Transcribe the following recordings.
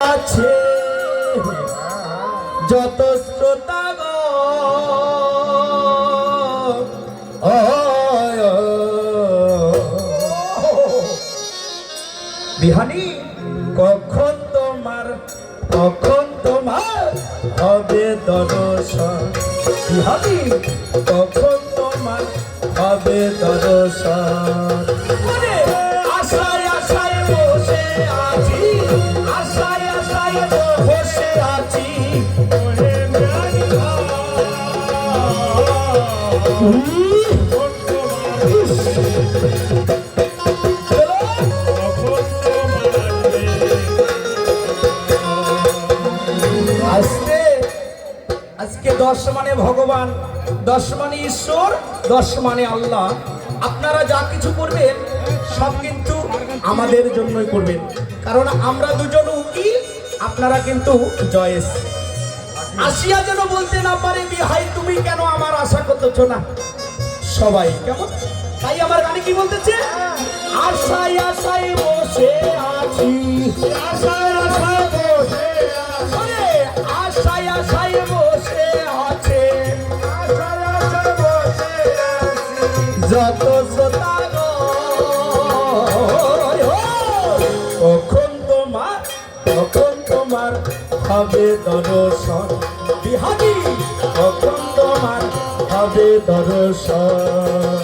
আছে যত শ্রোতাগ বিহানি কখন তোমার হবে দর্শন বিহানি কখন তোমার হবে দর্শন আশায় আশায় বসে আছি আশায় আশায় বসে আছি আজকে 10 মানে ভগবান, 10 মানে ঈশ্বর, 10 মানে আল্লাহ। আপনারা যা কিছু করবেন সব কিন্তু আমাদের জন্যই করবেন, কারণ আমরা দুজন উকিল, আপনারা কিন্তু জয়েস। আসিয়া যেন বলতে না পারে বিহাই তুমি কেন আমার আশা করতেছ না, সবাই কেমন। তাই আমার গানে কি বলতেছে, আশায় আশায় বসে আছি আশায় আশায় বসে আশায় আশায় বসে আছে যত শ্রোতাগ কখন তোমার হবে দর্শন বিহারি কখন তোমার হবে দর্শন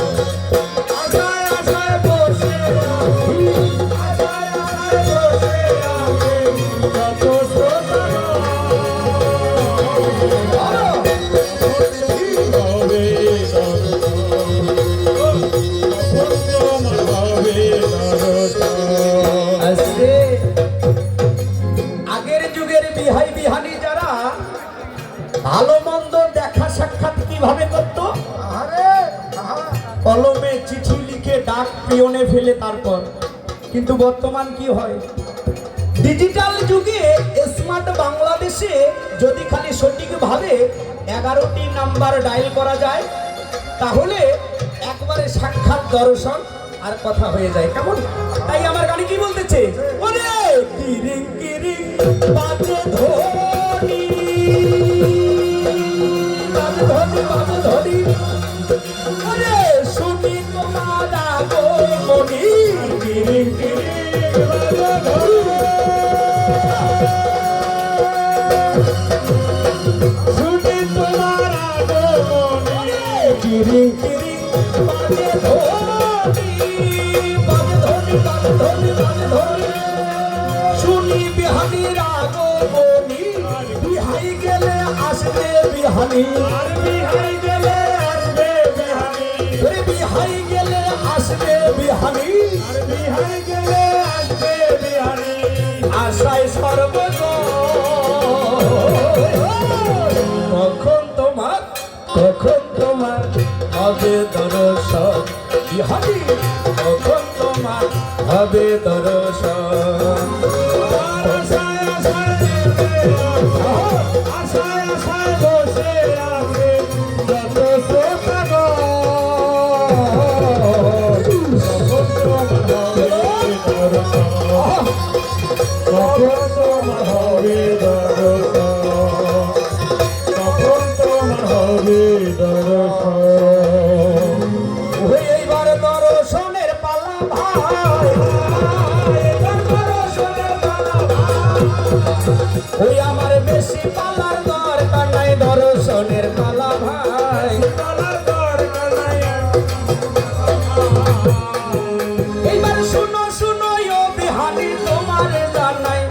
আশায় আশায় বসে আশায় আশায় বসে যত শ্রোতাগ আগের যুগের বিহাই বিহানি যারা ভালো মন্দ দেখা সাক্ষাৎ কিভাবে করত, কলমে চিঠি লিখে ডাক পিয়নে ফেলে তারপর। কিন্তু বর্তমান কি হয়, ডিজিটাল যুগে স্মার্ট বাংলাদেশে যদি খালি সঠিকভাবে 11টি নাম্বার ডায়াল করা যায় তাহলে একবারে সাক্ষাৎ দর্শন আর কথা হয়ে যায় কেমন। তাই আমার গানে কি বলতেছে, ওরে কিরিং কিরিং বাজে ধনি বাজে ধনি বাজে ধনি ওরে শুনি তোমার আগমনী কিরিং কিরিং বাজে ধনি শুনি তোমার আগমনী কিরিং কিরিং বাজে ধনি শুনি বিহানির আগমনী বিহাই গেলে আসবে বিহানি বিহাই গেলে আসবে বিহানি বিহাই গেলে আসবে বিহানি বিহাই গেলে আসবে বিহানি আশায় সর্বগ কখন তোমার হবে দর্শন বিহানি কখন তোমার হবে দর্শন আশায় আশায় বসে আছে যত শ্রোতাগ কখন তোমার হবে দর্শন কখন তোমার হবে দর্শন এইবার দর্শনের পালা ভাই ওই আমার বেশি পালার দরকার নাই দর্শনের পালা ভাই পালার দরকার নাই এইবার শুনো শুনো ও বিহানি তোমার জানাই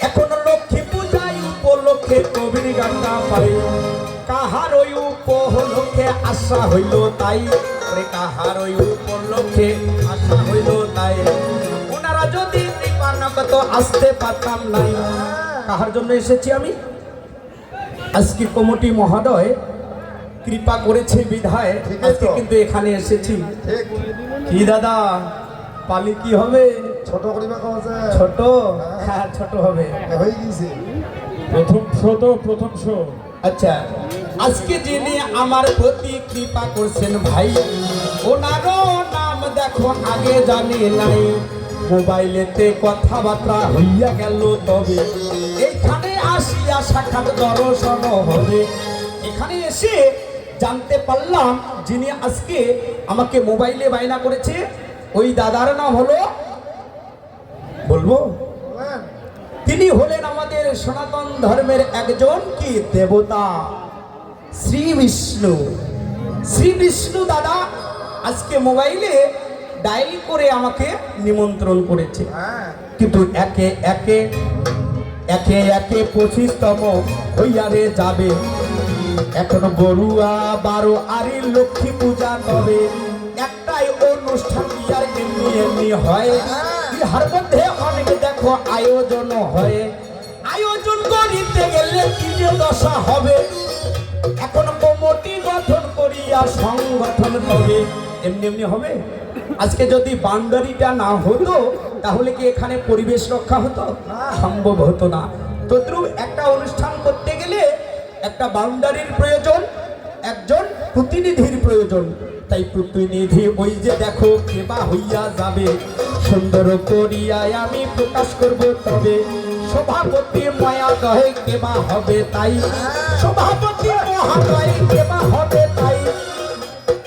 এখন লক্ষ্মী পূজায় উপলক্ষে কবির গানটা পাই কাহার ওই উপলক্ষে আশা হইল তাই কাহার ওই উপলক্ষে আশা হইল তাই ওনারা যদি কৃপা না করত আসতে পারতাম নাই। কাহার জন্য এসেছি আমি আজকে কমিটি মহোদয় কৃপা করেছে বিধায় আজকে কিন্তু এখানে এসেছি। কি দাদা পালি কি হবে, ছোট করিবা কইছে ছোট, হ্যাঁ ছোট হবে হয়ে গিয়েছে প্রথম শো। আচ্ছা আজকে যিনি আমার প্রতি কৃপা করছেন ভাই ওনারও নাম দেখো আগে জানি নাই মোবাইলেতে কথাবার্তা হইয়া গেল তবে এইখানে আসিয়া সাক্ষাৎ দর্শন হবে। এখানে এসে জানতে পারলাম যিনি আজকে আমাকে মোবাইলে বায়না করেছে ওই দাদার নাম হলো, বলবো, বলেন। তিনি হলেন আমাদের সনাতন ধর্মের একজন কি দেবতা, শ্রী বিষ্ণু। শ্রী বিষ্ণু দাদা আজকে মোবাইলে ডায়াল করে আমাকে নিমন্ত্রণ করেছে, হ্যাঁ। কিন্তু একে একে 25তম হইয়ারে যাবে। এখন বড়ুয়া 12 আরি লক্ষ্মী পূজা তবে একটাই অনুষ্ঠান কি আর এমনি এমনি হয়? ইহার মধ্যে অনেক দেখো আয়োজন হয়। আয়োজন করিতে গেলে কি যে দশা হবে। এখন কমিটি গঠন করিয়া সংগঠন তবে এমনি এমনি হবে। আজকে যদি বাউন্ডারিটা না হতো তাহলে কি এখানে পরিবেশ রক্ষা হতো? সম্ভব হতো না। তদ্রুপ একটা অনুষ্ঠান করতে গেলে একটা বাউন্ডারির প্রয়োজন, একজন প্রতিনিধির প্রয়োজন। তাই প্রতিনিধি ওই যে দেখো কেবা হইয়া যাবে, সুন্দর করিয়া আমি প্রকাশ করব তবে সভাপতি ময়াদয় কেবা হবে তাই, সভাপতি মহাদয় কেবা হবে তাই।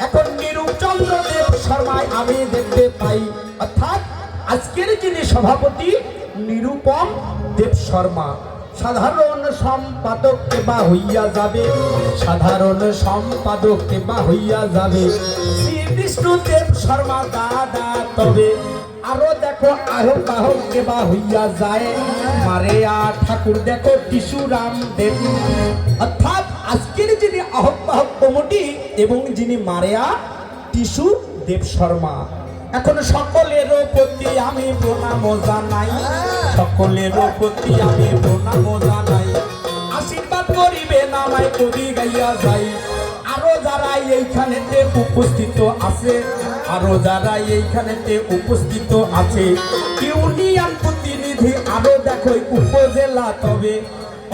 এখন নিরূপচন্দ্র দেব শর্মায় আমি দেখতে পাই, অর্থাৎ আজকের যিনি সভাপতি নিরূপম দেব শর্মা, সাধারণ সম্পাদক কেবা হইয়া যাবে, সাধারণ সম্পাদক কেবা হইয়া যাবে শ্রী বিষ্ণুদেব শর্মা দাদা তবে। আরো দেখো আহ্বায়ক কেবা হইয়া যায় মারেয়া ঠাকুর দেখো টিসুরাম দেব, অর্থাৎ আজকের যিনি আহ্বায়ক কমিটি এবং যিনি মারেয়া টিসু দেব শর্মা। এখন সকলের প্রতি আমি প্রণাম জানাই, সকলের প্রতি আমি প্রণাম জানাই, আশীর্বাদ করিবে নামায় কবি গাইয়া যাই। আরো যারা এইখানেতে উপস্থিত আছে, আরো যারা এইখানেতে উপস্থিত আছে, ইউনিয়ন প্রতিনিধি আরো দেখো উপজেলা তবে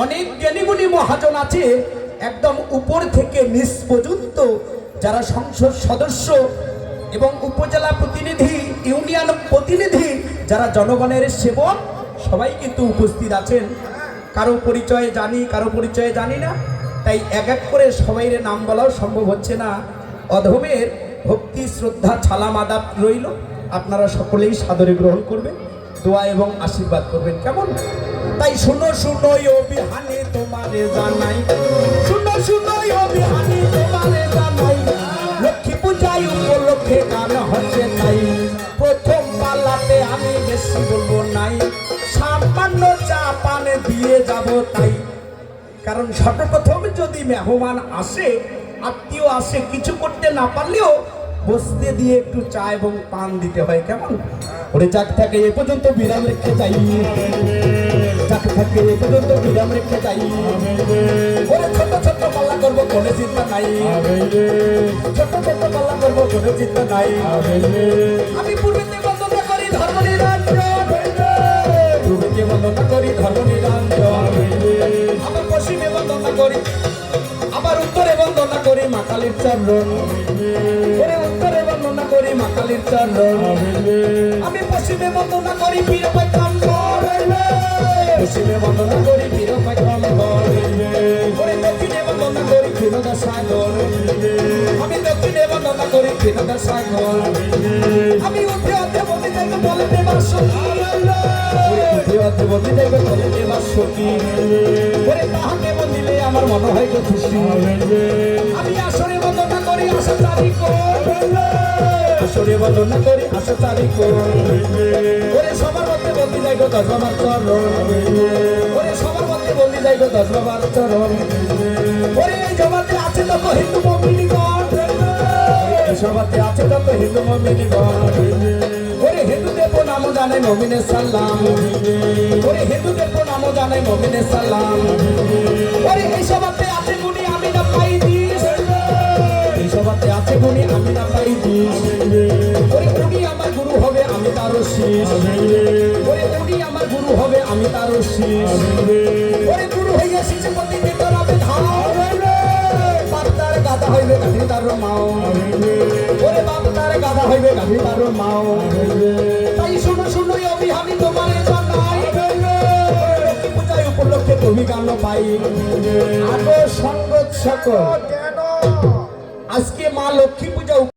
অনেক জ্ঞানীগুণী মহাজন আছে, একদম উপর থেকে নিচ পর্যন্ত যারা সংসদ সদস্য এবং উপজেলা প্রতিনিধি, ইউনিয়ন প্রতিনিধি, যারা জনগণের সেবক, সবাই কিন্তু উপস্থিত আছেন। কারো পরিচয় জানি, কারো পরিচয় জানি না, তাই এক এক করে সবাইয়ের নাম বলাও সম্ভব হচ্ছে না। অধমের ভক্তি শ্রদ্ধা ছালাম আদাব রইল, আপনারা সকলেই সাদরে গ্রহণ করবেন, দোয়া এবং আশীর্বাদ করবেন, কেমন? তাই শুনো শুনো ও বিহানে তোমারে জানাই, শুনো শুনো ও বিহানে তোমারে জানাই, লক্ষ্মী পূজায় উপলক্ষে গান হচ্ছে তাই। প্রথম পালাতে আমি বেশি বলবো নাই, সামান্য চা পান দিয়ে যাব তাই। কারণ সর্বপ্রথম যদি মেহমান আসে, আত্মীয় আসে, কিছু করতে না পারলেও বসতে দিয়ে একটু চা এবং পান দিতে হয়, কেমন? ওরে যাক থাকে এ পর্যন্ত বিরাম রেখে যাই, যাক থাকে এ পর্যন্ত বিরাম রেখে যাই। ওরে ছোট ছোট পাল্লা করবো কোনো চিন্তা নাই, ছোট ছোট পাল্লা করবো কোনো চিন্তা নাই। আমি পূর্বেতে বন্দনা করি ধর্ম নিরঞ্জন, পূর্বেতে বন্দনা করি ধর্ম নিরঞ্জন, আবার পশ্চিমে বন্দনা করি, আবার উত্তরে বন্দনা করি মা কালীর চরণ, ওরে উত্তরে বন্দনা করি মা কালীর চরণ। আমি পশ্চিমে বন্দনা করি পীর পয়গম্বর, পশ্চিমে বন্দনা করি পীর পয়গম্বর, ওরে দক্ষিণে বন্দনা করি ক্ষীরোদা সাগর, আমি দক্ষিণে বন্দনা করি ক্ষীরোদা সাগর। আমি উঠে উঠে বলতে যাইবে বলে দেবার সখী, উঠে উঠে বলতে যাইবে বলে দেবার সখী, ওরে তাহাকে বন্দিলে আমার মনে হয় তো খুশি। আমি আসরে বন্দনা করি আশা তারিখ, আসরে বন্দনা করি আশা তারিখ, ওরে সবার মধ্যে বন্দি যাইব 10 বাবার চরণ, ওরে সবার মধ্যে বন্দি যাইব 10 বাবার চরণ। ওরে এই জগতে আছে তত হিন্দু মমিনীগণ, এই জগতে আছে তত হিন্দু মমিনীগণ, ওরে হিন্দুদেব নাম জানে মমিনে সালাম, ওরে হিন্দুদেব নাম জানে মমিনে সালাম। ওরে এই সবাতে আছে গুণী আমি না পাই দিস, এই সবাতে আছে গুণী আমি না পাই দিস। ওরে উনি আমার গুরু হবে আমি তার শিষ, ওরে উনি আমার গুরু হবে আমি তার শিষ। ওরে গুরু হইয়া শিষ্য পতিতে তোরাবে ধাম, বাপ তার গাধা হইবে গাধি তার মাও, ওরে বাপ তার গাধা হইবে গাধি তার মাও। তাই শুনো শুনো বিহানি তোমারে জানাই লক্ষ্মী পূজায় উপলক্ষে কবি গান পাই আগো সঙ্গত সকল কেন আজকে মা লক্ষ্মী পূজা